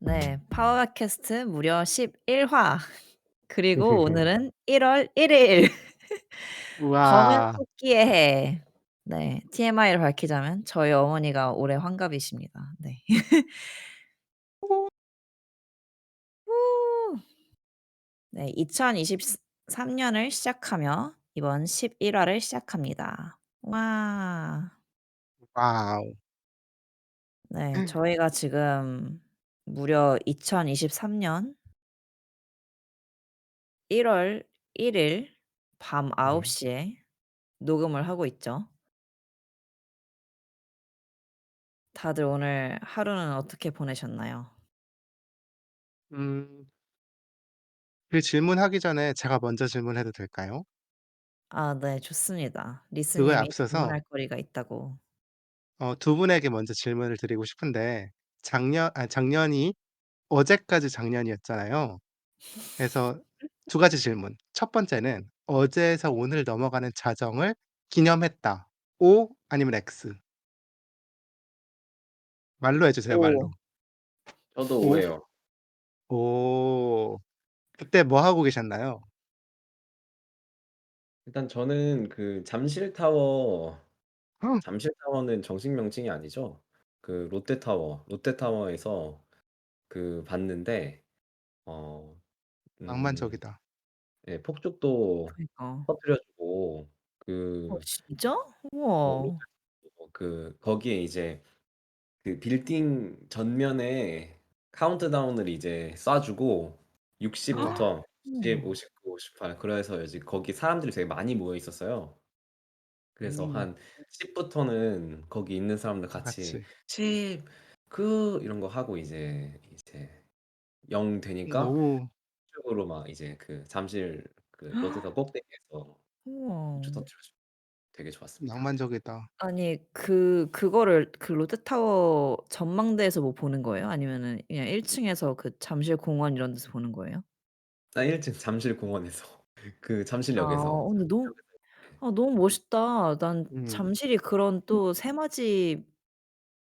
네. 파워캐스트 무려 11화. 그리고 오늘은 1월 1일 검은 우와. 토끼의 해. 네. TMI를 밝히자면 저희 어머니가 올해 환갑이십니다. 네. 후. 네. 2023 년을 시작하며 이번 11 화를 시작합니다. 와. 와우. 네. 저희가 지금 무려 2023년 1월 1일 밤 9 네. 시에 녹음을 하고 있죠. 다들 오늘 하루는 어떻게 보내셨나요? 음 그 질문하기 전에 제가 먼저 질문해도 될까요? 아 네 좋습니다. 리스 그거에 님이 앞서서 질문할 거리가 있다고. 두 분에게 먼저 질문을 드리고 싶은데 작년이 어제까지 작년이었잖아요. 그래서 두 가지 질문. 첫 번째는 어제에서 오늘 넘어가는 자정을 기념했다. O 아니면 X. 말로 해 주세요, 오. 말로. 저도 O? 오해요. 오. 그때 뭐 하고 계셨나요? 일단 저는 그 어 잠실타워는 정식 명칭이 아니죠. 그 롯데타워에서 그 봤는데 어 낭만적이다. 예 폭죽도 그니까. 터뜨려 주고 그 진짜? 우와. 롯데타워 거기에 이제 그 빌딩 전면에 카운트다운을 이제 쏴 주고 60 우와. 부터 90, 우와. 59, 58 그래서 이제 거기 사람들이 되게 많이 모여 있었어요. 그래서 음. 한 10 부터는 거기 있는 사람들 다 같이 같이. 10 9 이런 거 하고 이제 0 되니까 너무 폭죽으로 막 이제 그 잠실 그 롯데타워 꼭대기에서 우와. 폭죽 터뜨려 주고 되게 좋았습니다. 낭만적이다. 아니 그거를 그 롯데타워 전망대에서 뭐 보는 거예요? 아니면은 그냥 1 층에서 그 잠실 공원 이런 데서 보는 거예요? 나 1층 잠실공원에서 그 아 잠실역에서 근데 너무 멋있다. 난 음. 잠실이 그런 또 새맞이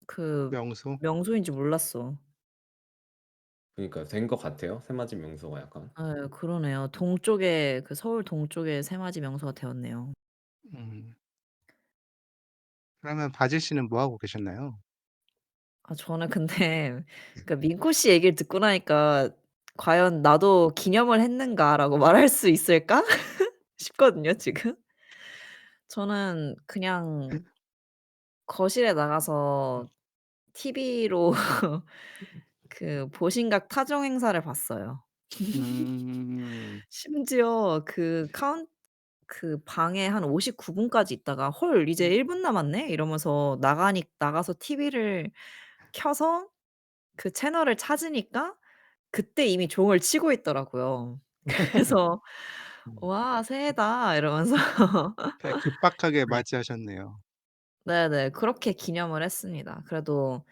그 명소? 명소인 줄 몰랐어. 그니까요. 된 것 같아요. 새마을 명소가 약간. 예 그러네요. 동쪽에 그 서울 동쪽에 새맞이 명소가 되었네요. 음. 그러면 바질 씨는 뭐 하고 계셨나요? 아 저는 근데 그러니까 민코 씨 얘기를 듣고 나니까 '과연 나도 기념을 했는가.'라고 말할 수 있을까 싶거든요 지금. 저는 그냥 거실에 나가서 TV로 그 보신각 타종 행사를 봤어요. 음. 심지어 그 방에 한 59 분까지 있다가 '헐 이제 1분 남았네.' 이러면서 나가서 TV를 켜서 그 채널을 찾으니까 그때 이미 종을 치고 있더라고요. 그래서 음. '와 새해다.' 이러면서 되게 급박하게 네. 맞이하셨네요. 네네. 그렇게 기념을 했습니다. 그래도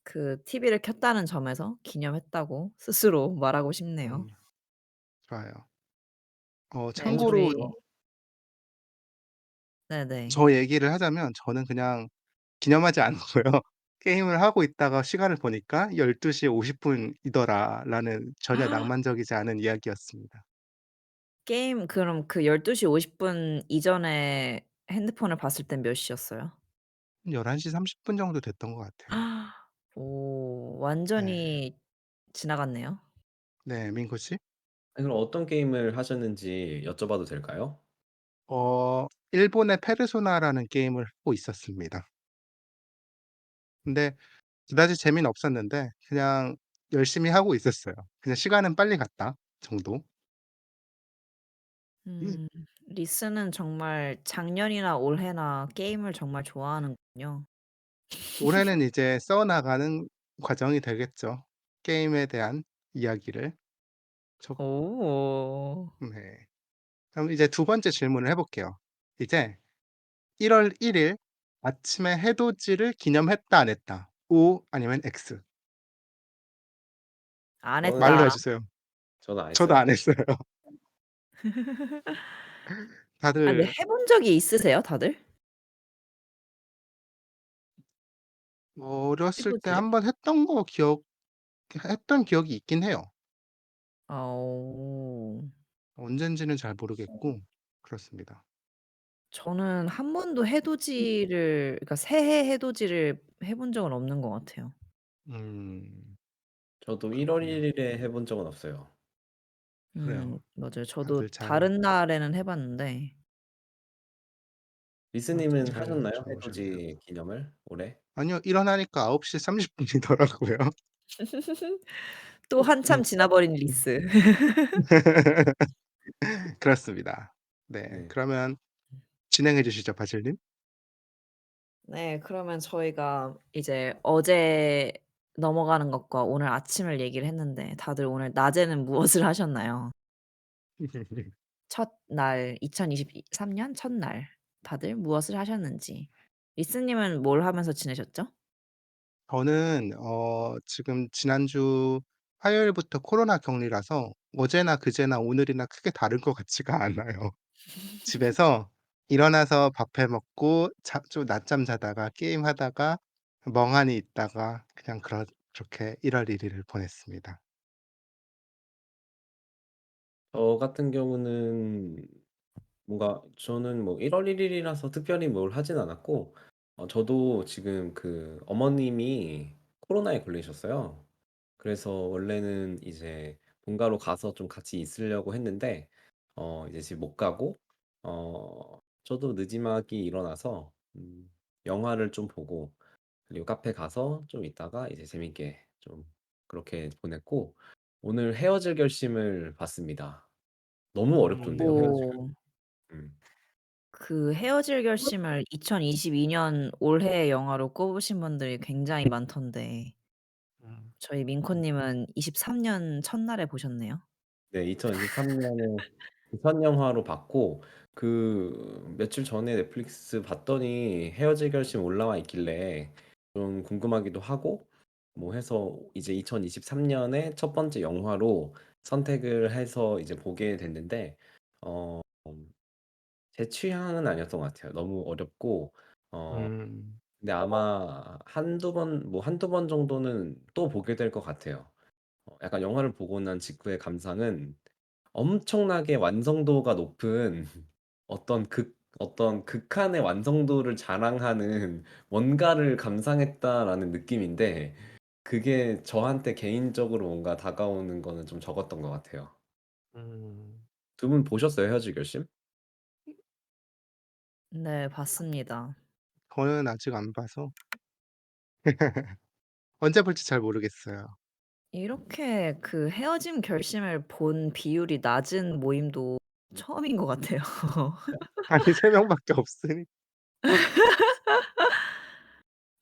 그 TV를 켰다는 점에서 기념했다고 스스로 말하고 싶네요. 음. 좋아요. 네 참고로 저희 네네. 저 얘기를 하자면 저는 그냥 기념하지 않고요. 게임을 하고 있다가 시간을 보니까 12시 50 분이더라라는 전혀 낭만적이지 않은 이야기였습니다. 게임 그럼 그 12시 50분 이전에 핸드폰을 봤을 땐 몇 시였어요? 11시 30분 정도 됐던 것 같아요. 오 네. 완전히 지나갔네요. 네. 민코 씨? 아니 그럼 어떤 게임을 하셨는지 여쭤봐도 될까요? 일본의 페르소나라는 게임을 하고 있었습니다. 근데 그다지 재미는 없었는데 그냥 열심히 하고 있었어요. 그냥 시간은 빨리 갔다 정도. 음. 음. 리스는 정말 작년이나 올해나 게임을 정말 좋아하는군요. 올해는 이제 써 나가는 과정이 되겠죠. 게임에 대한 이야기를. 저 오. 네. 그럼 이제 두 번째 질문을 해 볼게요. 이제 1월 1일 아침에 해돋이를 기념했다 안 했다. O 아니면 X. 안 저는 말로 해 했다. 주세요. 저는 안 저도 안 했어요. 했어요. 아 근데 다들 해 본 적이 있으세요 다들? 어렸을 때 해돋이를? 한 번 했던 거 기억나요. 했던 기억이 있긴 해요. 아 어. 언젠지는 잘 모르겠고 그렇습니다. 저는 한 번도 해돋이를 그러니까 새해 해돋이를 해본 적은 없는 것 같아요. 음. 저도 1월 그렇군요. 1 일에 해본 적은 없어요. 그래요. 맞아요. 저도 다들 잘 다른 날에는 해 봤는데 리스 아무튼 님은 잘 하셨나요? 적으셨네요. 해돋이 기념을 올해? 아니요. 일어나니까 9시 30 분이더라고요. 또 한참 지나버린 리스. 그렇습니다. 네. 네. 그러면 진행해 주시죠, 바질님. 네. 그러면 저희가 이제 어제 넘어가는 것과 오늘 아침을 얘기를 했는데 다들 오늘 낮에는 무엇을 하셨나요? 첫날 2023년 첫날 다들 무엇을 하셨는지. 리스 님은 뭘 하면서 지내셨죠? 저는 지금 지난주 화요일부터 코로나 격리라서 어제나 그제나 오늘이나 크게 다른 것 같지가 않아요. 집에서 일어나서 밥 해 먹고 좀 낮잠 자다가 게임하다가 멍하니 있다가 그냥 그렇게 1월 1 일을 보냈습니다. 저 같은 경우는 뭔가 저는 뭐 1월 1 일이라서 특별히 뭘 하진 않았고 저도 지금 그 어머님이 코로나에 걸리셨어요. 그래서 원래는 이제 본가로 가서 좀 같이 있으려고 했는데 이제 지금 못 가고 저도 느지막이 일어나서 영화를 좀 보고 그리고 카페 가서 좀 있다가 이제 재밌게 좀 그렇게 보냈고 오늘 헤어질 결심을 봤습니다. 너무 어렵던데요, 헤어질 오. 결심. 음. 그 헤어질 결심을 2022년 올해의 영화로 꼽으신 분들이 굉장히 많던데 음. 저희 민코 님은 23년 첫날에 보셨네요. 네 2023 년에 첫 영화로 봤고 그 며칠 전에 넷플릭스 봤더니 헤어질 결심 올라와 있길래 좀 궁금하기도 하고 뭐 해서 이제 2023 년에 첫 번째 영화로 선택을 해서 이제 보게 됐는데 어 제 취향은 아니었던 것 같아요. 너무 어렵고 음. 근데 아마 한두 번 뭐 한두 번 정도는 또 보게 될 것 같아요. 약간 영화를 보고 난 직후의 감상은 엄청나게 완성도가 높은 어떤 극한의 완성도를 자랑하는 '뭔가를 감상했다.'라는 느낌인데 그게 저한테 개인적으로 뭔가 다가오는 거는 좀 적었던 것 같아요. 음. 두 분 보셨어요, 헤어질 결심? 네 봤습니다. 저는 아직 안 봐서 언제 볼지 잘 모르겠어요. 이렇게 그 헤어짐 결심을 본 비율이 낮은 모임도 처음인 것 같아요. 아니 3 명밖에 없으니.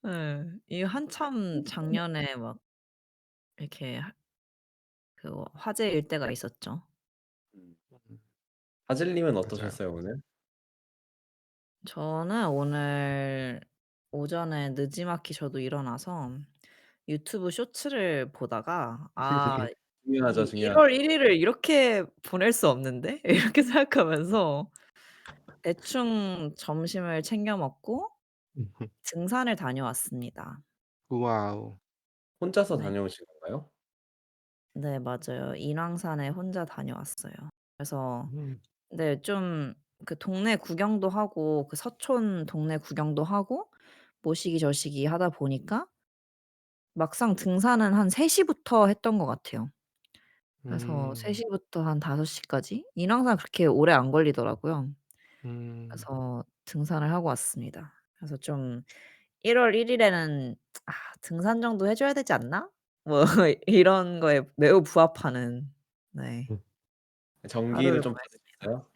예. 이 한참 작년에 막 이렇게 그 화제일 때가 있었죠. 음. 음. 하즐 님은 맞아요. 어떠셨어요, 오늘? 저는 오늘 오전에 느지막이 저도 일어나서 유튜브 쇼츠를 보다가 '아 중요하죠, 이 1 월 중요하죠. 1 일을 이렇게 보낼 수 없는데?' 이렇게 생각하면서 대충 점심을 챙겨 먹고 등산을 다녀왔습니다. 와우. 혼자서 네. 다녀오신 건가요? 네 맞아요. 인왕산에 혼자 다녀왔어요. 그래서 음. 네 좀 그 동네 구경도 하고 그 서촌 동네 구경도 하고 뭐시기 저시기 하다 보니까 막상 등산은 한 3 시부터 했던 것 같아요. 그래서 3 음. 시부터 한 5 시까지 인왕산 그렇게 오래 안 걸리더라고요. 음. 그래서 등산을 하고 왔습니다. 그래서 좀 1월 1 일에는 '아 등산 정도 해 줘야 되지 않나?' 뭐 이런 거에 매우 부합하는 네 음. 정기를 하루를 좀 보냈습니다. 받으셨어요?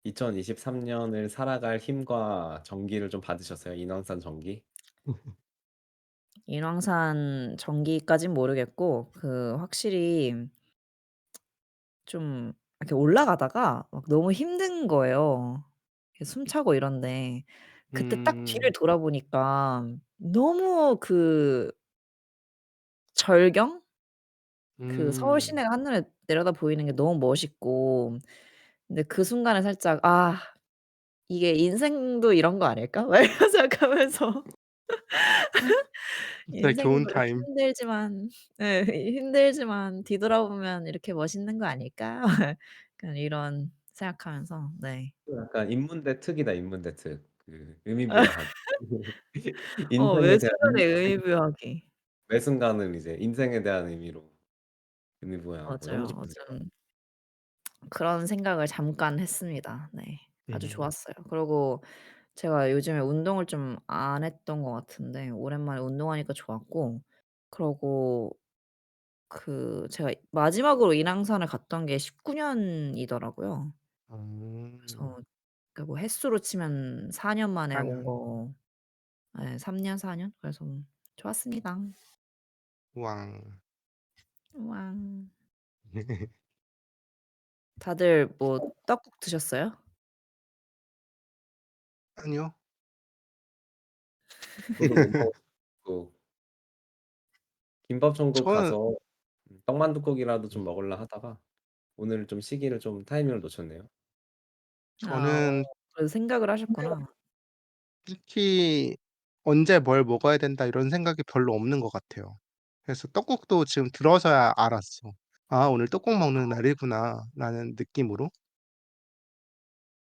2023 년을 살아갈 힘과 정기를 좀 받으셨어요? 인왕산 정기? 인왕산 정기까진 모르겠고 그 확실히 좀 이렇게 올라가다가 막 너무 힘든 거예요. 이렇게 숨차고 이런데 그때 딱 뒤를 음. 돌아보니까 너무 그 절경? 그 서울 음. 시내가 한눈에 내려다 보이는 게 너무 멋있고 근데 그 순간에 살짝 '아 이게 인생도 이런 거 아닐까?' 막 이런 생각하면서 되게 인생도 좋은 타임. 힘들지만 예 힘들지만 뒤돌아보면 이렇게 멋있는 거 아닐까? 약간 이런 생각하면서 네. 또 약간 인문대 특이다, 인문대 특. 그 의미부여하기. 인생에 대한 외술관의 의미부여하기. 매 순간을 이제 인생에 대한 의미로 의미부여하고 너무 맞아요. 좋네요. 좀 그런 생각을 잠깐 했습니다. 네. 아주 음. 좋았어요. 그리고 제가 요즘에 운동을 좀 안 했던 것 같은데 오랜만에 운동하니까 좋았고 그러고 제가 마지막으로 인왕산을 갔던 게 19 년이더라고요. 음. 그래서 뭐 횟수로 치면 4년 만에 4 온 년. 거 예 3 년, 4 년? 그래서 좋았습니다. 우왕. 우와. 다들 뭐 떡국 드셨어요? 아니요. 저도 못 먹었고 김밥 천국 저는 가서 떡만둣국이라도 좀 먹을라 하다가 오늘 좀 시기를 좀 타이밍을 놓쳤네요. 아 저는 그래도 생각을 하셨구나. 특히 '언제 뭘 먹어야 된다.' 이런 생각이 별로 없는 것 같아요. 그래서 떡국도 지금 들어서야 알았어. '아 오늘 떡국 먹는 날이구나.'라는 느낌으로.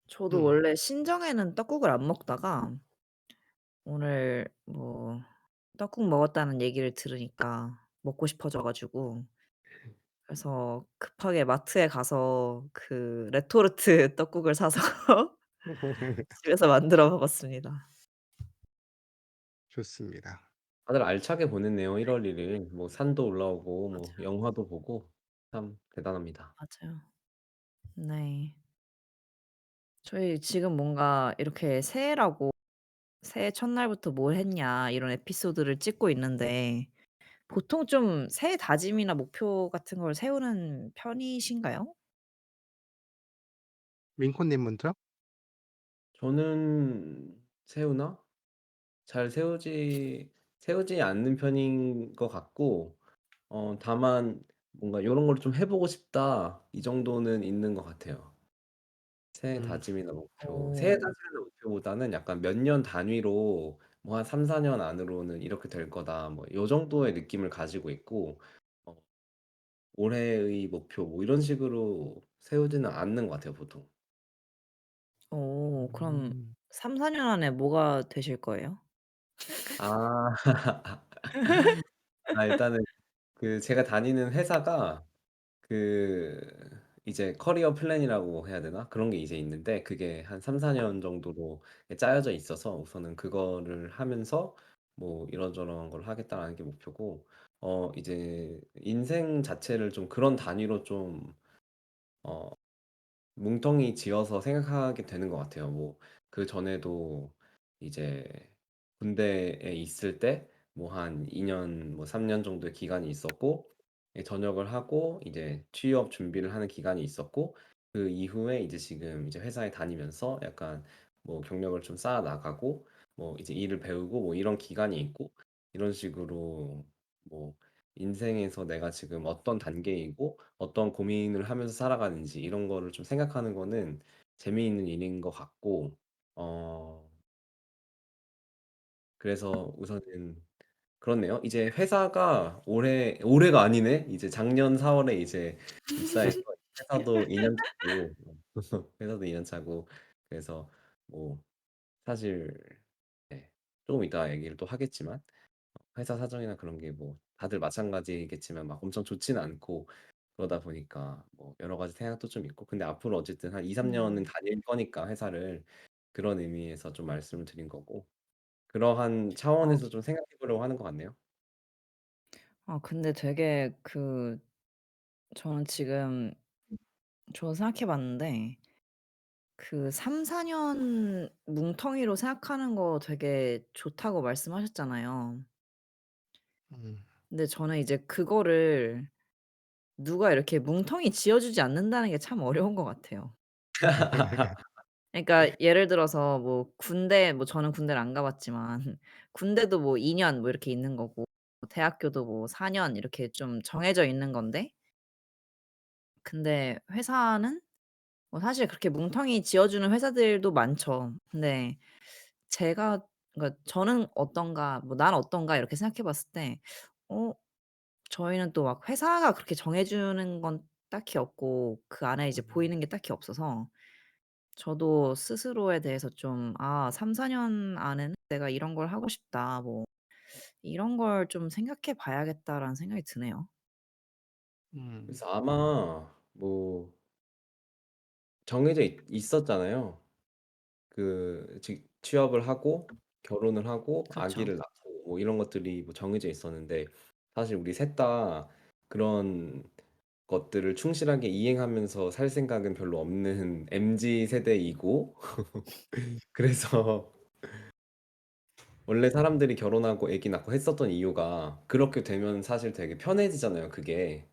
저도 음. 원래 신정에는 떡국을 안 먹다가 오늘 뭐 떡국 먹었다는 얘기를 들으니까 먹고 싶어져 가지고 그래서 급하게 마트에 가서 레토르트 떡국을 사서 집에서 만들어 먹었습니다. 좋습니다. 다들 알차게 보냈네요, 1월 1 일. 뭐 산도 올라오고 뭐 맞아요. 영화도 보고 참 대단합니다. 맞아요. 네. 저희 지금 뭔가 이렇게 새해 첫날부터 뭘 했냐 이런 에피소드를 찍고 있는데 보통 좀 새해 다짐이나 목표 같은 걸 세우는 편이신가요? 링콘 님 먼저? 저는 세우나? 잘 세우지 않는 편인 것 같고 다만 뭔가 '요런 거를 좀 해 보고 싶다.' 이 정도는 있는 것 같아요. 새해 음. 다짐이나 목표. 새해 어. 다짐이나 목표보다는 약간 몇 년 단위로 뭐 한 3-4년 안으로는 '이렇게 될 거다.' 뭐 요 정도의 느낌을 가지고 있고 어 올해의 목표 뭐 이런 식으로 세우지는 않는 것 같아요 보통. 그럼 음. 3-4년 안에 뭐가 되실 거예요? 아. 일단은 그 제가 다니는 회사가 그 이제 커리어 플랜이라고 해야 되나? 그런 게 이제 있는데 그게 한 3-4년 정도로 짜여져 있어서 우선은 그거를 하면서 뭐 '이런저런 걸 하겠다.'라는 게 목표고 이제 인생 자체를 좀 그런 단위로 좀 어 뭉텅이 지어서 생각하게 되는 것 같아요. 뭐 그전에도 이제 군대에 있을 때 뭐 한 2년 뭐 3년 정도의 기간이 있었고 전역을 하고 이제 취업 준비를 하는 기간이 있었고 그 이후에 이제 지금 이제 회사에 다니면서 약간 뭐 경력을 좀 쌓아 나가고 뭐 이제 일을 배우고 뭐 이런 기간이 있고 이런 식으로 뭐 인생에서 내가 지금 어떤 단계이고 어떤 고민을 하면서 살아가는지 이런 거를 좀 생각하는 거는 재미있는 일인 것 같고 어 그래서 우선은 그렇네요. 이제 회사가 올해가 아니네. 이제 작년 4 월에 이제 입사해서 회사도 2년 차고 회사도 2년 차고 그래서 뭐 사실 네 쪼금 이따 얘기를 또 하겠지만 회사 사정이나 그런 게 뭐 다들 마찬가지겠지만 막 엄청 좋지는 않고 그러다 보니까 뭐 여러 가지 생각도 좀 있고 근데 앞으로 어쨌든 한 2-3 년은 음. 다닐 거니까 회사를 그런 의미에서 좀 말씀을 드린 거고 그러한 아 차원에서 좀 생각해 보려고 하는 것 같네요. 근데 되게 저는 지금 생각해 봤는데 3-4년 뭉텅이로 생각하는 거 되게 좋다고 말씀하셨잖아요. 음. 근데 저는 이제 그거를 누가 이렇게 뭉텅이 지어 주지 않는다는 게 참 어려운 것 같아요. 그러니까 예를 들어서 저는 군대를 안 가 봤지만 군대도 뭐 2년 뭐 이렇게 있는 거고 대학교도 뭐 4년 이렇게 좀 정해져 있는 건데 근데 회사는 사실 그렇게 뭉텅이 지어 주는 회사들도 많죠. 근데 제가 그러니까 저는 어떤가 뭐 '난 어떤가.' 이렇게 생각해 봤을 때 어 저희는 또 막 회사가 그렇게 정해 주는 건 딱히 없고 그 안에 이제 음. 보이는 게 딱히 없어서 저도 스스로에 대해서 좀 '아 3-4년 안에는 내가 이런 걸 하고 싶다.' 뭐 이런 걸 좀 생각해 봐야겠다라는 생각이 드네요. 음. 그래서 아마 뭐 정해져 있었잖아요. 그 취업을 하고 결혼을 하고 그쵸. 아기를 낳고 뭐 이런 것들이 뭐 정해져 있었는데, 사실 우리 셋 다 그런 것들을 충실하게 이행하면서 살 생각은 별로 없는 MZ 세대이고 그래서 원래 사람들이 결혼하고 아기 낳고 했었던 이유가 그렇게 되면 사실 되게 편해지잖아요, 그게.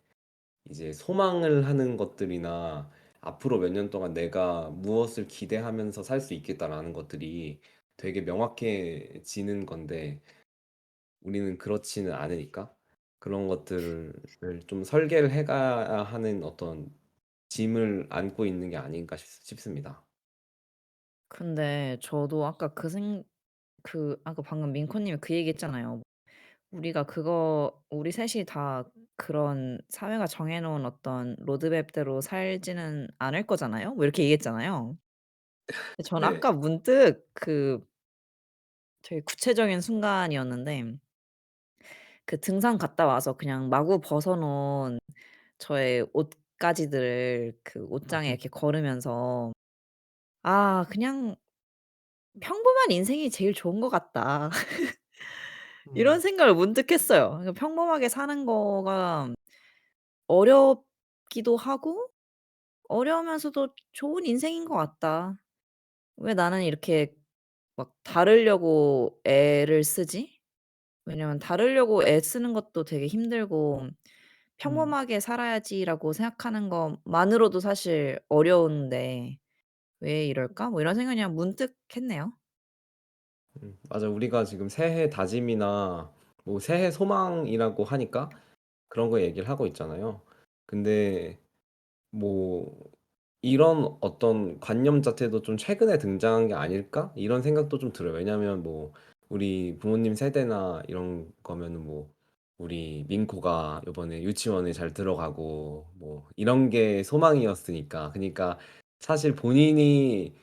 이제 소망을 하는 것들이나 앞으로 몇 년 동안 내가 무엇을 기대하면서 살 수 있겠다라는 것들이 되게 명확해지는 건데, 우리는 그렇지는 않으니까 그런 것들을 좀 설계를 해 가야 하는 어떤 짐을 안고 있는 게 아닌가 싶습니다. 근데 저도 아까 아까 방금 민코 님이 그 얘기했잖아요. 우리가 그거 우리 셋이 다 그런 사회가 정해 놓은 어떤 로드맵대로 살지는 않을 거잖아요. 뭐 이렇게 얘기했잖아요. 근데 저는 네. 아까 문득 되게 구체적인 순간이었는데 그 등산 갔다 와서 그냥 마구 벗어 놓은 저의 옷가지들을 그 옷장에 이렇게 걸으면서 '아 그냥 평범한 인생이 제일 좋은 것 같다.' 이런 음. 생각을 문득 했어요. 그러니까 평범하게 사는 거가 어렵기도 하고 어려우면서도 좋은 인생인 것 같다. 왜 나는 이렇게 막 다르려고 애를 쓰지? 왜냐면 다르려고 애쓰는 것도 되게 힘들고 음. '평범하게 살아야지.'라고 생각하는 것만으로도 사실 어려운데 '왜 이럴까?' 뭐 이런 생각이 그냥 문득 했네요. 맞아. 우리가 지금 새해 다짐이나 뭐 새해 소망이라고 하니까 그런 거 얘기를 하고 있잖아요. 근데 뭐 '이런 어떤 관념 자체도 좀 최근에 등장한 게 아닐까?' 이런 생각도 좀 들어요. 왜냐하면 뭐 우리 부모님 세대나 이런 거면은 뭐 우리 민코가 요번에 유치원에 잘 들어가고 뭐 이런 게 소망이었으니까. 그니까 사실 본인이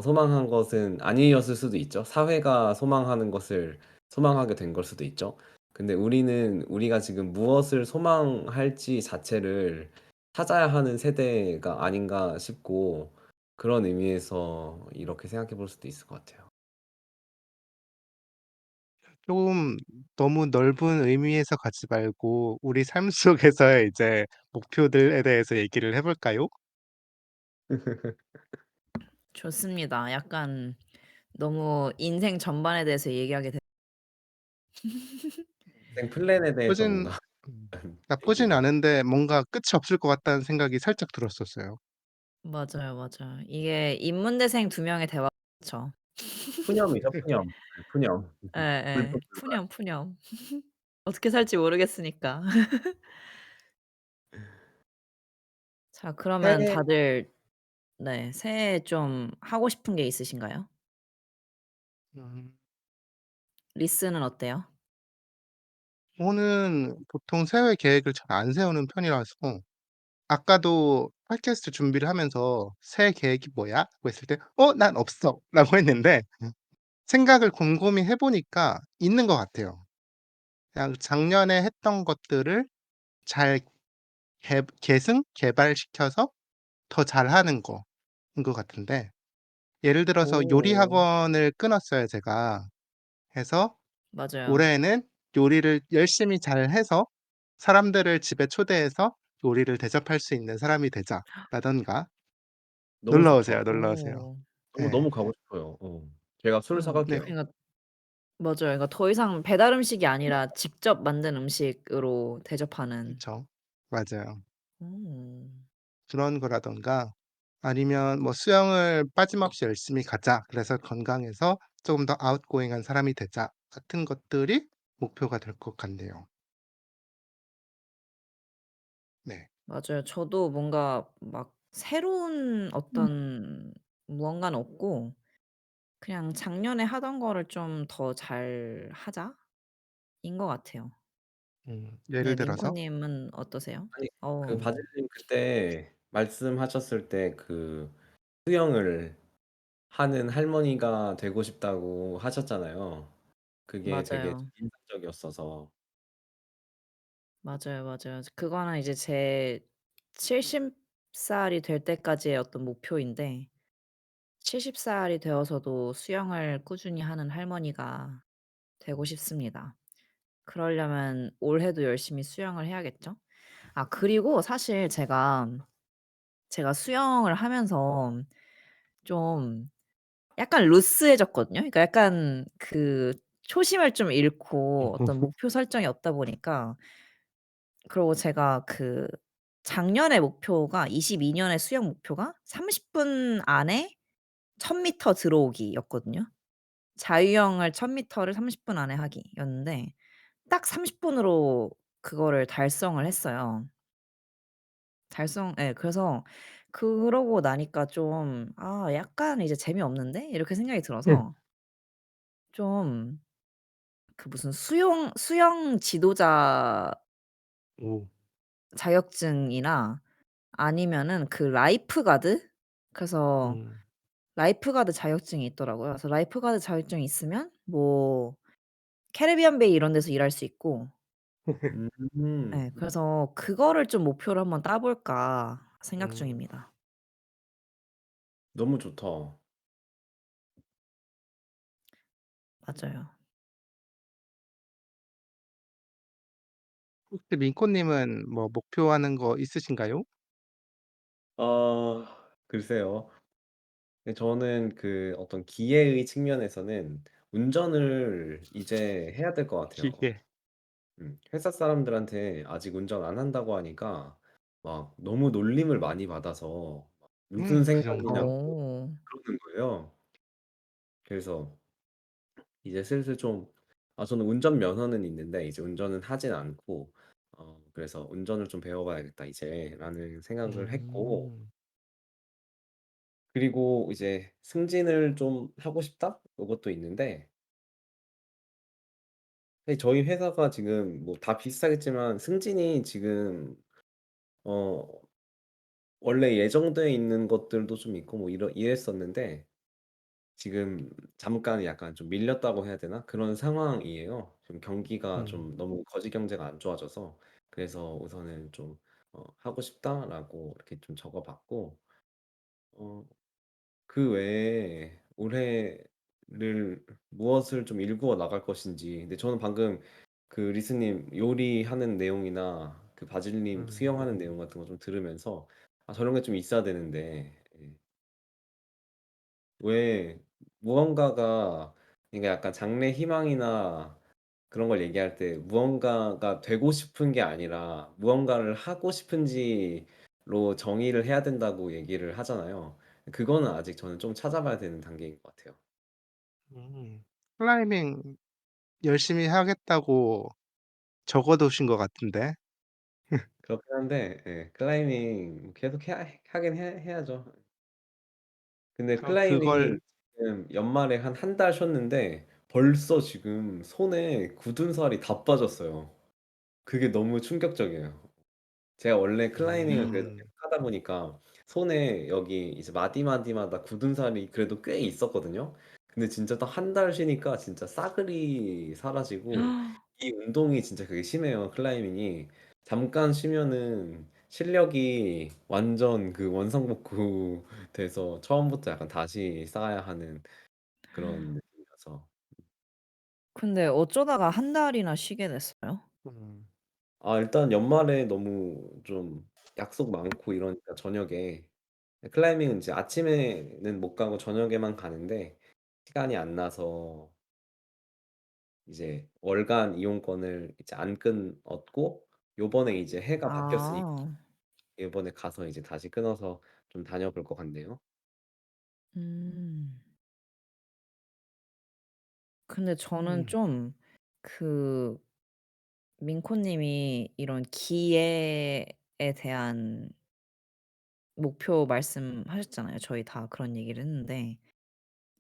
소망한 것은 아니었을 수도 있죠. 사회가 소망하는 것을 소망하게 된 걸 수도 있죠. 근데 우리는 우리가 지금 무엇을 소망할지 자체를 찾아야 하는 세대가 아닌가 싶고, 그런 의미에서 이렇게 생각해 볼 수도 있을 것 같아요. 좀 너무 넓은 의미에서 가지 말고 우리 삶 속에서의 이제 목표들에 대해서 얘기를 해 볼까요? 좋습니다. 약간 너무 인생 전반에 대해서 얘기하게 돼 인생 플랜에 대해서 나쁘진 뭔가 나쁘진 얘기를. 않은데 뭔가 끝이 없을 것 같다는 생각이 살짝 들었었어요. 맞아요, 맞아요. 이게 인문대생 두 명의 대화죠. 푸념이죠, 푸념. 네, 푸념. 예예. 불평불만. 푸념, 푸념. 어떻게 살지 모르겠으니까. 자 그러면 새해 다들 네 새해에 좀 하고 싶은 게 있으신가요? 음. 리스는 어때요? 저는 보통 새해 계획을 잘 안 세우는 편이라서 아까도 팟캐스트 준비를 하면서 "새해 계획이 뭐야?" 라고 했을 때 "어 난 없어." 라고 했는데 생각을 곰곰이 해 보니까 있는 것 같아요. 그냥 작년에 했던 것들을 잘 계승 개발시켜서 더 잘하는 거인 것 같은데 예를 들어서 요리 오. 학원을 끊었어요 제가. 해서 맞아요. 올해는 요리를 열심히 잘해서 사람들을 집에 초대해서 요리를 대접할 수 있는 사람이 되자라든가 너무 놀러 오세요, 좋죠. 놀러 오세요. 오. 예. 너무 가고 싶어요. 제가 술 사 네. 갈게요. 그러니까 맞아요. 그러니까 더 이상 배달 음식이 아니라 직접 만든 음식으로 대접하는. 그쵸. 맞아요. 오. 그런 거라든가 아니면 뭐 "수영을 빠짐없이 열심히 가자. 그래서 건강해서 조금 더 아웃고잉한 사람이 되자." 같은 것들이 목표가 될 것 같네요. 네. 맞아요. 저도 뭔가 막 새로운 어떤 무언가는 없고 그냥 '작년에 하던 거를 좀 더 잘하자.'인 것 같아요. 네. 예를 들어서? 민코님은 어떠세요? 아니 그 어 바질님 그때 말씀하셨을 때 그 수영을 하는 할머니가 되고 싶다고 하셨잖아요. 그게 되게 좀 맞아요. 인상적이었어서. 맞아요, 맞아요. 그거는 이제 제 70 살이 될 때까지의 어떤 목표인데 70 살이 되어서도 수영을 꾸준히 하는 할머니가 되고 싶습니다. 그러려면 올해도 열심히 수영을 해야겠죠? 아 그리고 사실 제가 수영을 하면서 좀 약간 루스해졌거든요. 그러니까 약간 그 초심을 좀 잃고 어떤 목표 설정이 없다 보니까 그리고 제가 그 작년의 목표가 22 년의 수영 목표가 30분 안에 1000 미터 들어오기였거든요. 자유형을 1000 미터를 30분 안에 하기였는데 딱 30 분으로 그거를 달성을 했어요. 그래서 그러고 나니까 좀 '아 약간 이제 재미없는데?' 이렇게 생각이 들어서 좀 그 무슨 수영 지도자 오. 자격증이나 아니면은 그 라이프가드? 그래서 음. 라이프가드 자격증이 있더라고요. 그래서 라이프가드 자격증이 있으면 뭐 캐리비안 베이 이런 데서 일할 수 있고 음. 그래서 '그거를 좀 목표로 한번 따 볼까.' 생각 음. 중입니다. 너무 좋다. 맞아요. 혹시 민코 님은 뭐 목표하는 거 있으신가요? 글쎄요. 근데 저는 그 어떤 기회의 측면에서는 운전을 이제 해야 될 것 같아요. 기계. 회사 사람들한테 아직 운전 안 한다고 하니까 막 너무 놀림을 많이 받아서 막 "무슨 그 정도? 생각이냐."고 어. 그러는 거예요. 그래서 이제 슬슬 좀 저는 운전면허는 있는데 이제 운전은 하진 않고 그래서 '운전을 좀 배워 봐야겠다 이제.'라는 생각을 했고, 음. 그리고 이제 '승진을 좀 하고 싶다.' 요것도 있는데, 사실 저희 회사가 지금 뭐 다 비슷하겠지만 승진이 지금 어 원래 예정돼 있는 것들도 좀 있고 뭐 이랬었는데 지금 잠깐 약간 좀 밀렸다고 해야 되나? 그런 상황이에요. 지금 경기가 음. 좀 너무 거지 경제가 안 좋아져서. 그래서 우선은 좀 '하고 싶다.'라고 이렇게 좀 적어 봤고, 어 그 외에 올해를 무엇을 좀 일구어 나갈 것인지. 근데 저는 방금 그 리스님 요리하는 내용이나 그 바질님 음. 수영하는 내용 같은 거 좀 들으면서 '아 저런 게 좀 있어야 되는데.' 예. 왜 무언가가, 그러니까 약간 장래 희망이나 그런 걸 얘기할 때 무언가가 되고 싶은 게 아니라 무언가를 하고 싶은지로 정의를 해야 된다고 얘기를 하잖아요. 그거는 아직 저는 좀 찾아봐야 되는 단계인 것 같아요. 음. 클라이밍 열심히 하겠다고 적어 두신 것 같은데. 그렇긴 한데 클라이밍 계속 하긴 해야죠. 근데 그럼 그걸 클라이밍 지금 연말에 한 한 달 쉬었는데 벌써 지금 손에 굳은 살이 다 빠졌어요. 그게 너무 충격적이에요. 제가 원래 클라이밍을 그래도 음. 계속 하다 보니까 손에 여기 이제 마디마디마다 굳은 살이 그래도 꽤 있었거든요. 근데 진짜 딱 한 달 쉬니까 진짜 싸그리 사라지고, 이 운동이 진짜 그게 심해요, 클라이밍이. 잠깐 쉬면은 실력이 완전 그 원상복구 돼서 처음부터 약간 다시 쌓아야 하는 그런 느낌이라서. 근데 어쩌다가 한 달이나 쉬게 됐어요? 음. 일단 연말에 너무 좀 약속 많고 이러니까 저녁에, 클라이밍은 이제 아침에는 못 가고 저녁에만 가는데 시간이 안 나서 이제 월간 이용권을 이제 안 끊었고, 요번에 이제 해가 바뀌었으니까 아. 이번에 가서 이제 다시 끊어서 좀 다녀볼 것 같네요. 음. 근데 저는 음. 좀 그 민코 님이 이런 기회에 대한 목표 말씀하셨잖아요. 저희 다 그런 얘기를 했는데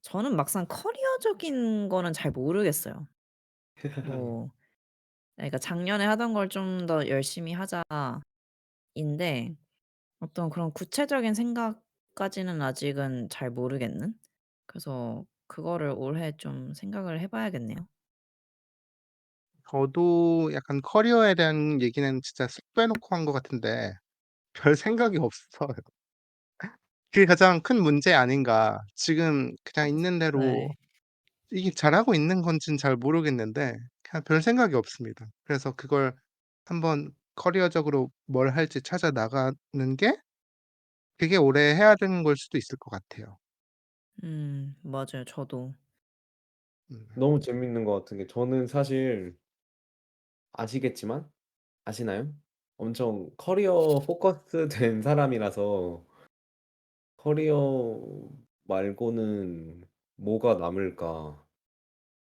저는 막상 커리어적인 거는 잘 모르겠어요. 뭐 그러니까 '작년에 하던 걸 좀 더 열심히 하자.'인데 어떤 그런 구체적인 생각까지는 아직은 잘 모르겠는? 그래서 그거를 올해 좀 생각을 해 봐야겠네요. 저도 약간 커리어에 대한 얘기는 진짜 쓱 빼놓고 한 것 같은데 별 생각이 없어요. 그게 가장 큰 문제 아닌가. 지금 그냥 있는 대로 네. 이게 잘하고 있는 건지는 잘 모르겠는데 그냥 별 생각이 없습니다. 그래서 그걸 한번 커리어적으로 뭘 할지 찾아 나가는 게 그게 올해 해야 되는 걸 수도 있을 것 같아요. 맞아요. 저도. 음. 너무 재밌는 것 같은 게 저는 사실 아시겠지만 아시나요? 엄청 커리어 포커스 된 사람이라서 커리어 말고는 뭐가 남을까?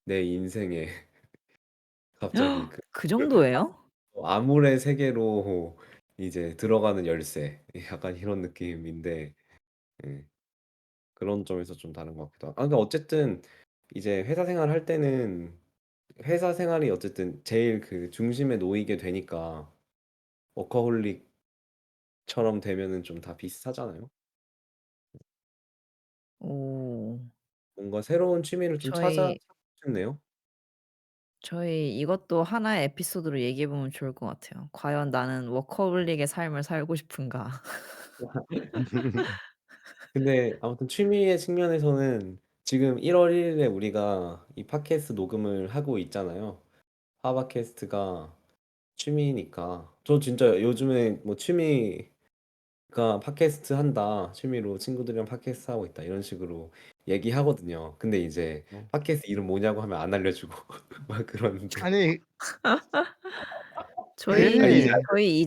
내 인생에 갑자기 그 그 정도예요? 아물의 세계로 이제 들어가는 열쇠 약간 이런 느낌인데 예 그런 점에서 좀 다른 것 같기도 하고 그러니까 어쨌든 이제 회사 생활할 때는 회사 생활이 어쨌든 제일 그 중심에 놓이게 되니까 워커홀릭처럼 되면은 좀 다 비슷하잖아요. 오. 뭔가 새로운 취미를 좀 찾아 저희 싶네요. 저희 이것도 하나의 에피소드로 얘기해 보면 좋을 것 같아요. '과연 나는 워커홀릭의 삶을 살고 싶은가?' 근데 아무튼 취미의 측면에서는 지금 1월 1 일에 우리가 이 팟캐스트 녹음을 하고 있잖아요. 팟캐스트가 취미니까 저 진짜 요즘에 뭐 취미가 "팟캐스트 한다. 취미로 친구들이랑 팟캐스트 하고 있다." 이런 식으로 얘기하거든요. 근데 이제 팟캐스트 이름 뭐냐고 하면 안 알려 주고 막 그러는데 아니 아 저희 이제 그 저희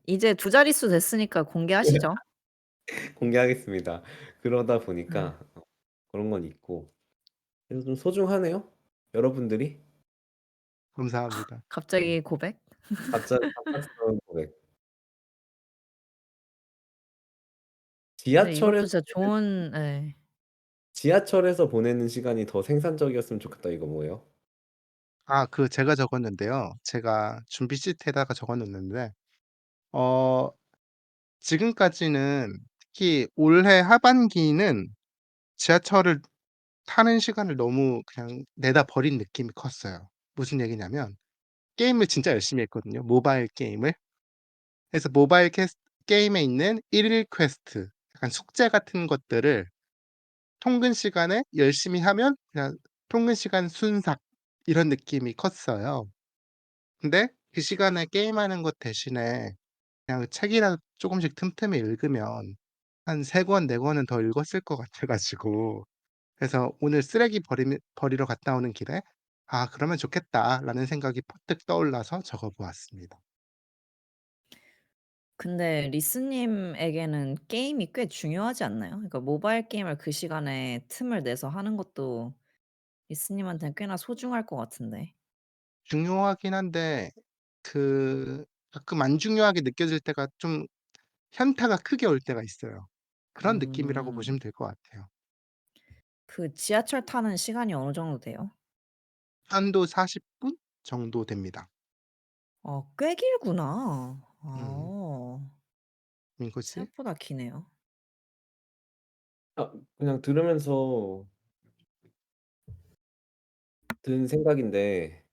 이제 두 자릿수 됐으니까 공개하시죠. 공개하겠습니다. 그러다 네. 보니까 그런 건 있고 그래서 좀 소중하네요, 여러분들이. 감사합니다. 갑자기 고백? 갑작스러운 고백. 근데 이것도 지하철에서 진짜 보내 좋은 예. 지하철에서 보내는 시간이 더 생산적이었으면 좋겠다 이거 뭐예요? 그 제가 적었는데요. 제가 준비 시트에다가 적어 놓았는데 어 지금까지는 특히 올해 하반기는 지하철을 타는 시간을 너무 그냥 내다 버린 느낌이 컸어요. 무슨 얘기냐면 게임을 진짜 열심히 했거든요, 모바일 게임을. 그래서 모바일 게임에 있는 일일 퀘스트 약간 숙제 같은 것들을 통근 시간에 열심히 하면 그냥 통근 시간 순삭 이런 느낌이 컸어요. 근데 그 시간에 게임하는 것 대신에 그냥 책이라도 쪼금씩 틈틈이 읽으면 한 3 권, 4 권은 더 읽었을 것 같아 가지고 그래서 오늘 쓰레기 버리러 갔다 오는 길에 '아 그러면 좋겠다.'라는 생각이 퍼뜩 떠올라서 적어 보았습니다. 근데 리스님에게는 게임이 꽤 중요하지 않나요? 그러니까 모바일 게임을 그 시간에 틈을 내서 하는 것도 리스님한테는 꽤나 소중할 것 같은데. 중요하긴 한데 가끔 안 중요하게 느껴질 때가 좀 현타가 크게 올 때가 있어요. 그런 느낌이라고 음. 보시면 될 것 같아요. 그 지하철 타는 시간이 어느 정도 돼요? 한도 40분 정도 됩니다. 꽤 길구나. 음. 민코 씨? 생각보다 기네요. 그냥 들으면서 든 생각인데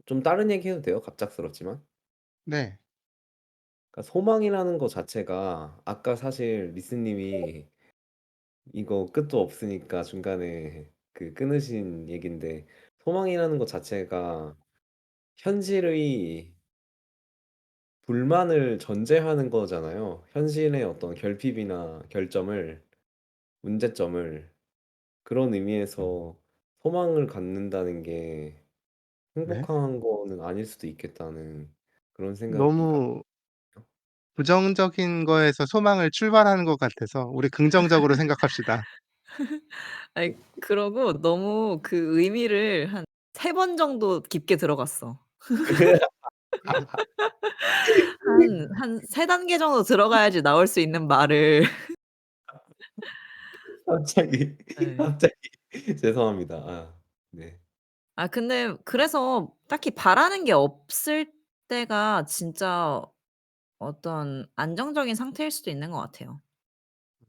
좀 다른 얘기 해도 돼요? 갑작스럽지만? 네. 그러니까 소망이라는 거 자체가 아까 사실 리스 님이 이거 끝도 없으니까 중간에 그 끊으신 얘긴데 소망이라는 것 자체가 현실의 불만을 전제하는 거잖아요. 현실의 어떤 결핍이나 결점을 문제점을 그런 의미에서 소망을 갖는다는 게 네. 행복한 거는 아닐 수도 있겠다는 그런 생각이 갑 너무 부정적인 거에서 소망을 출발하는 것 같아서 우리 긍정적으로 생각합시다. 아이 그러고 너무 그 의미를 한 3번 정도 깊게 들어갔어. 한 3 단계 정도 들어가야지 나올 수 있는 말을 갑자기 예. 갑자기 죄송합니다. 아 네. 아 근데 그래서 딱히 바라는 게 없을 때가 진짜 어떤 안정적인 상태일 수도 있는 것 같아요.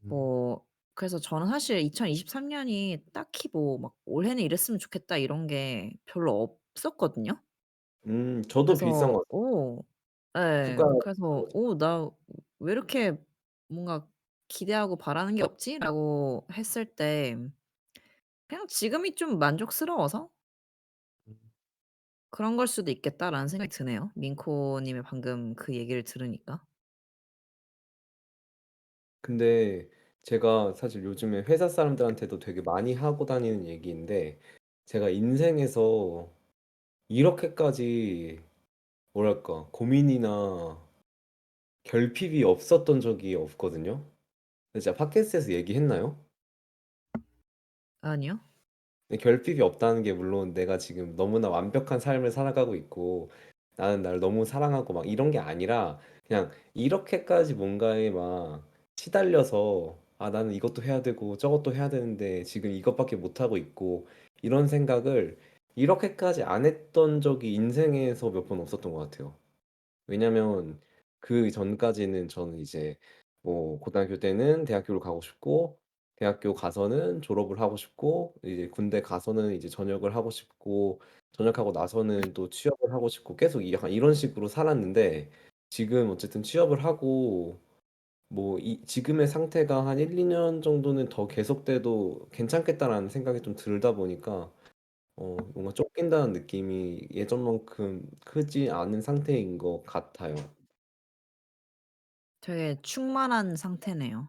음. 뭐 그래서 저는 사실 2023 년이 딱히 뭐 막 '올해는 이랬으면 좋겠다.' 이런 게 별로 없었거든요. 저도 비슷한 그래서 것 같아요. 예. 숟가락 그래서 '나 왜 이렇게 뭔가 기대하고 바라는 게 없지?'라고 했을 때 그냥 지금이 좀 만족스러워서 음. '그런 걸 수도 있겠다.'라는 생각이 드네요. 민코 님의 방금 그 얘기를 들으니까. 근데 제가 사실 요즘에 회사 사람들한테도 되게 많이 하고 다니는 얘기인데 제가 인생에서 이렇게까지 뭐랄까 고민이나 결핍이 없었던 적이 없거든요. 근데 제가 팟캐스트에서 얘기했나요? 아니요? 근데 결핍이 없다는 게 물론 내가 지금 너무나 완벽한 삶을 살아가고 있고 나는 나를 너무 사랑하고 막 이런 게 아니라 그냥 이렇게까지 뭔가에 막 시달려서 '아 나는 이것도 해야 되고 저것도 해야 되는데 지금 이것밖에 못 하고 있고.' 이런 생각을 이렇게까지 안 했던 적이 인생에서 몇 번 없었던 것 같아요. 왜냐면 그전까지는 저는 이제 뭐 고등학교 때는 대학교를 가고 싶고 대학교 가서는 졸업을 하고 싶고 이제 군대 가서는 이제 전역을 하고 싶고 전역하고 나서는 또 취업을 하고 싶고 계속 이 약간 이런 식으로 살았는데 지금 어쨌든 취업을 하고 뭐 이 지금의 상태가 한 1-2년 정도는 더 계속돼도 괜찮겠다라는 생각이 좀 들다 보니까 뭔가 쫓긴다는 느낌이 예전만큼 크지 않은 상태인 것 같아요. 되게 충만한 상태네요.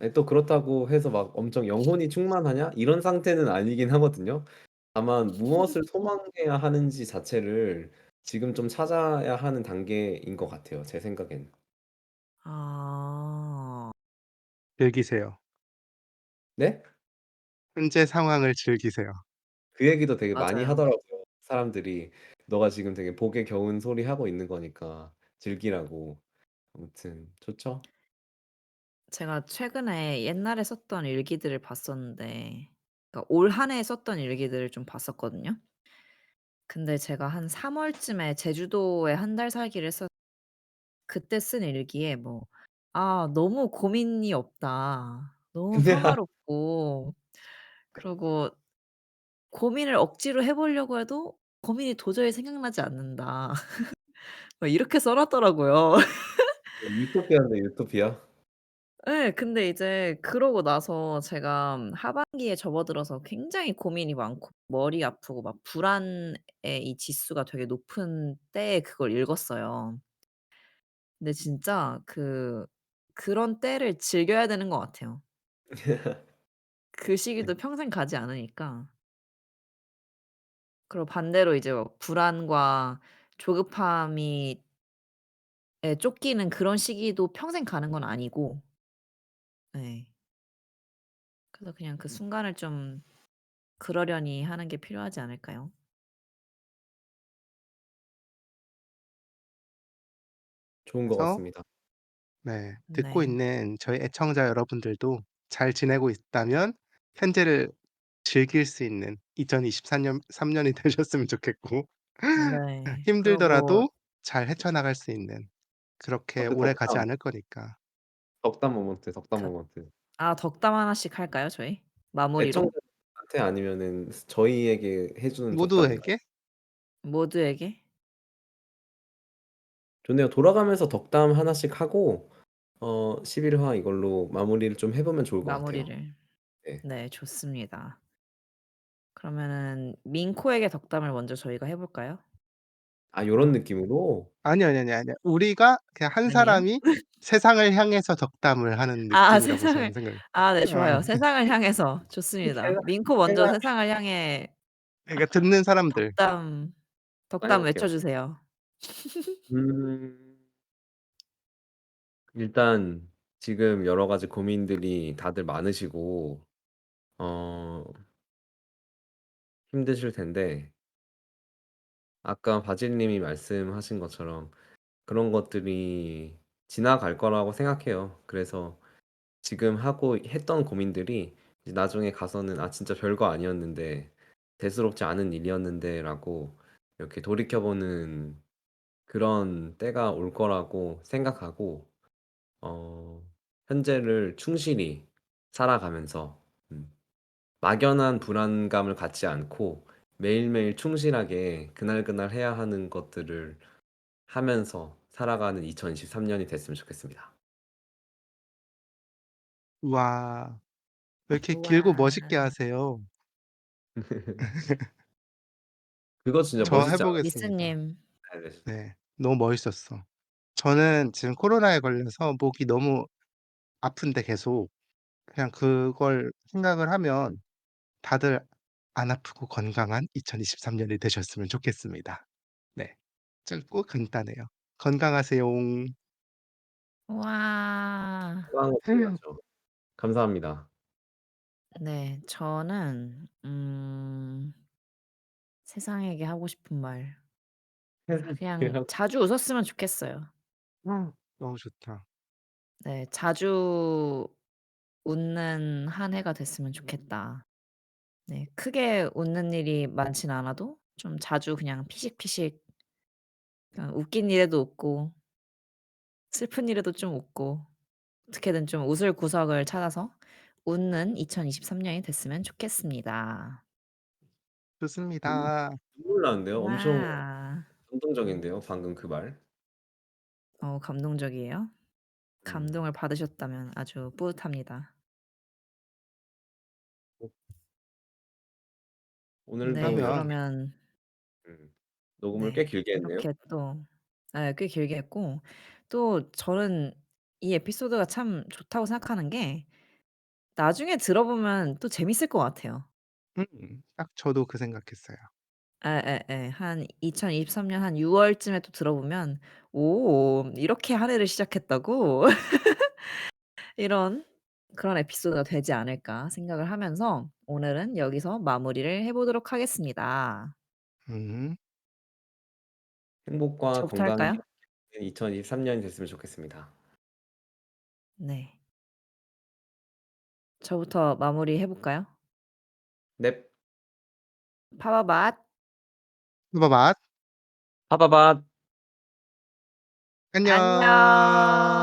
예 또 그렇다고 해서 막 엄청 '영혼이 충만하냐?' 이런 상태는 아니긴 하거든요. 다만 무엇을 소망해야 하는지 자체를 지금 좀 찾아야 하는 단계인 것 같아요, 제 생각에는. 아. 즐기세요. 네? 현재 상황을 즐기세요. 그 얘기도 되게 많이 맞아요. 하더라고요. 사람들이 "너가 지금 되게 복에 겨운 소리 하고 있는 거니까 즐기라."고. 아무튼 좋죠. 제가 최근에 옛날에 썼던 일기들을 봤었는데 그러니까 올 한 해 썼던 일기들을 좀 봤었거든요. 근데 제가 한 3 월쯤에 제주도에 한 달 살기를 했었 그때 쓴 일기에 뭐 "아 너무 고민이 없다. 너무 평화롭고 그리고 고민을 억지로 해 보려고 해도 고민이 도저히 생각나지 않는다." 막 이렇게 써 놨더라고요. 유토피아인데 유토피아. 예. 근데 이제 그러고 나서 제가 하반기에 접어들어서 굉장히 고민이 많고 머리 아프고 막 불안의 이 지수가 되게 높은 때에 그걸 읽었어요. 근데 진짜 그런 때를 즐겨야 되는 것 같아요. 그 네. 시기도 평생 가지 않으니까. 그리고 반대로 이제 뭐 불안과 조급함이 쫓기는 그런 시기도 평생 가는 건 아니고 예. 그래서 그냥 그 순간을 좀 그러려니 하는 게 필요하지 않을까요? 좋은 것 그래서 같습니다. 네, 듣고 네. 있는 저희 애청자 여러분들도 잘 지내고 있다면 현재를 즐길 수 있는 2023년 3 년이 되셨으면 좋겠고 네. 그러고 힘들더라도 잘 헤쳐나갈 수 있는 그렇게 그 오래 가지 덕담, 않을 거니까. 덕담 모먼트, 덕담 덕 모먼트. 덕담 하나씩 할까요 저희? 마무리로? 애청자한테 아니면은 저희에게 해 주는 덕담인가요? 모두에게 모두에게? 좋네요. 돌아가면서 덕담 하나씩 하고 11 화 이걸로 마무리를 좀 해 보면 좋을 것 같아요. 마무리를. 네. 네 좋습니다. 그러면은 민코에게 덕담을 먼저 저희가 해 볼까요? 아 요런 느낌으로? 아니요, 아니요, 아니요, 아니요. 우리가 그냥 한 아니에요? 사람이 세상을 향해서 덕담을 하는 느낌이라고 세상을 저는 생각해요. 네 아 좋아요. 세상을 향해서 좋습니다. 생각 민코 먼저 생각 세상을 향해 그러니까 듣는 사람들. 덕담, 아니 덕담 오케이, 외쳐 오케이. 주세요. 음 일단 지금 여러 가지 고민들이 다들 많으시고 어 힘드실 텐데 아까 바질 님이 말씀하신 것처럼 그런 것들이 지나갈 거라고 생각해요. 그래서 지금 하고 했던 고민들이 이제 나중에 가서는 '아 진짜 별거 아니었는데 대수롭지 않은 일이었는데.'라고 이렇게 돌이켜 보는 그런 때가 올 거라고 생각하고 어 현재를 충실히 살아가면서 막연한 불안감을 갖지 않고 매일매일 충실하게 그날그날 해야 하는 것들을 하면서 살아가는 2023 년이 됐으면 좋겠습니다. 와. 왜 이렇게 길고 우와. 멋있게 하세요? 그거 진짜 저 해 멋있지 보겠습니다. 미스님. 않아요? 네. 너무 멋있었어. 저는 지금 코로나에 걸려서 목이 너무 아픈데 계속 그냥 그걸 생각을 하면 다들 안 아프고 건강한 2023 년이 되셨으면 좋겠습니다. 네. 짧고 간단해요. 건강하세용. 와. 건강한 거 중요하죠. 감사합니다. 네. 저는 세상에게 하고 싶은 말. 그냥 세상에 자주 웃었으면 좋겠어요. 너무 좋다. 네. 자주 웃는 한 해가 됐으면 좋겠다. 네. 크게 웃는 일이 많진 않아도 좀 자주 그냥 피식피식 그냥 웃긴 일에도 웃고 슬픈 일에도 좀 웃고 어떻게든 좀 웃을 구석을 찾아서 웃는 2023 년이 됐으면 좋겠습니다. 좋습니다. 눈물 나는데요. 엄청 와. 감동적인데요, 방금 그 말. 감동적이에요? 음. 감동을 받으셨다면 아주 뿌듯합니다. 어 오늘도 네. 이렇게 그러면 그러면 녹음을 꽤 네. 길게 했네요. 이렇게 또 예 꽤 길게 했고 또 저는 이 에피소드가 참 좋다고 생각하는 게 나중에 들어보면 또 재밌을 것 같아요. 딱 저도 그 생각했어요. 예예예. 한 2023년 한 6 월쯤에 또 들어보면 '오 이렇게 한 해를 시작했다고?' 이런 그런 에피소드가 되지 않을까 생각을 하면서 오늘은 여기서 마무리를 해 보도록 하겠습니다. 음. 행복과 저부터 건강이 할까요? 는 2023 년이 됐으면 좋겠습니다. 네. 저부터 마무리해 볼까요? 넵. 파바밭. 수바맛. 빠바바 안녕. 안녕.